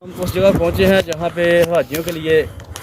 हम उस जगह पहुंचे हैं जहां पे हाजियों के लिए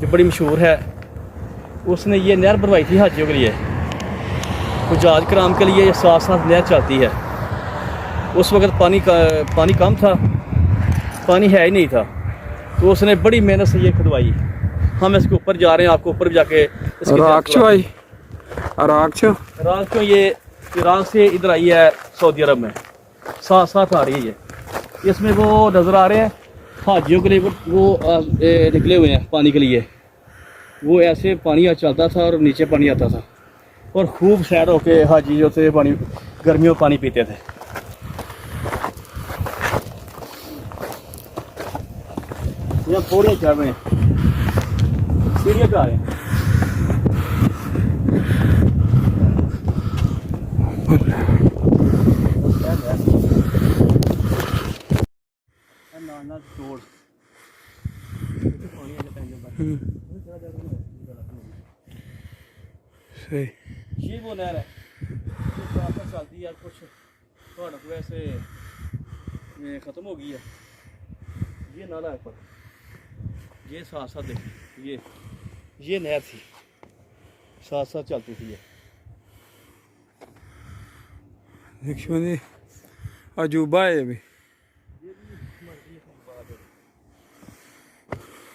जो बड़ी मशहूर है, उसने ये नहर बनवाई थी हाजियों के लिए। हुज्जाज कराम के लिए साथ साथ नहर चलती है। उस वक्त पानी कम था, पानी है ही नहीं था, तो उसने बड़ी मेहनत से ये खुदवाई। हम इसके ऊपर जा रहे हैं, आपको ऊपर भी जाके राख ये ईरान से इधर आई है, सऊदी अरब में साथ साथ आ रही है। ये इसमें वो नज़र आ रहे हैं हाजियों के लिए, वो निकले हुए हैं पानी के लिए। वो ऐसे पानी चलता था और नीचे पानी आता था, और खूब सैर होके हाजी जो थे पानी गर्मियों में पानी पीते थे। यहाँ थोड़े चढ़ रहे हैं, सीढ़ियाँ पे आ रहे हैं। ये वो नहर है जो चलती है, कुछ थोड़ा ऐसे ख़त्म हो गई है। ये नाला है पर, ये साथ साथ देखिए, ये नहर थी, साथ साथ चलती थी। ये अजूबा है भी।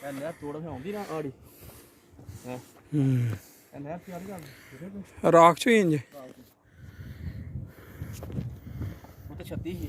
नहर थोड़ा सा आँदी ना आड़ी राख चो इंज वो तो 36 ही